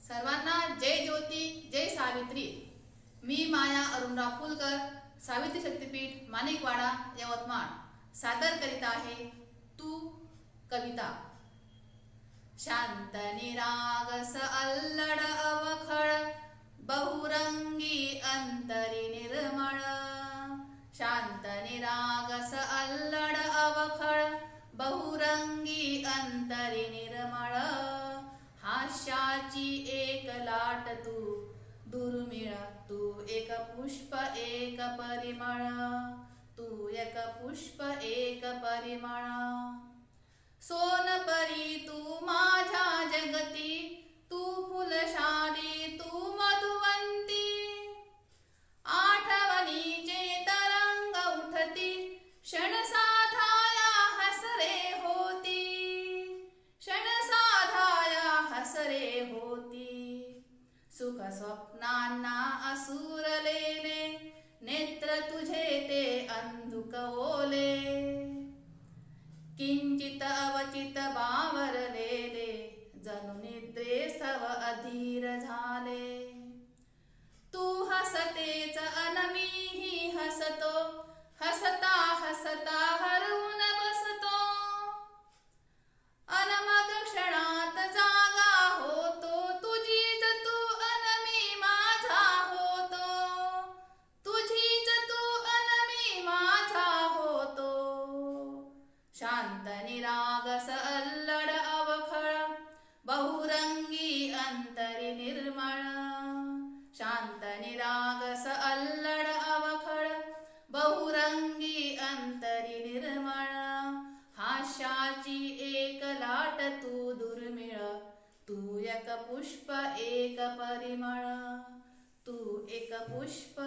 सर्वांना जय ज्योती, जय सावित्री। मी माया अरुणराव फुलकर, सावित्री शक्तीपीठ माणिकवाडा यवतमाळ सादर करीत आहे तू कविता। शांत निरागस अल्लड अवखळ, बहुरंगी अंतरी निर्मळ। शांत निरागस अल्लड अवखळ, बहुरंगी अंतरी निर्मळ। हास्याची एक लाट तू दुर्मिळ, तू एक पुष्प एक परिमळ, तू एक पुष्प एक परिमळ। सोनपरी तू माझ्या जगती, तू फुलशाली तू मधुवंती। आठवणीचे तरंग उठती, क्षण साधाया हसरे होती, क्षण साधाया हसरे होती। सुख स्वप्नांना असुरलेले, नेत्र तुझे ते अंधुक ओले। किंचित अवचित बावरलेले, जणू निद्रेस्तव अधीर झाले। तू हसतेच अन मीही हसतो, हसता हसता हरवून बसतो। अन मग क्षणात जागा होतो, तुझीच तू अन मी माझा होतो, तुझीच तू अन मी माझा होतो। शांत निरागस अल्लड अवखळ, बहुरंगी अंतरी निर्मळ। शांत निरागस अल्लड अवखळ, बहुरंगी अंतरी निर्मळ। हास्याची एक लाट तू दुर्मिळ, तू एक पुष्प एक परिमळ, तू एक पुष्प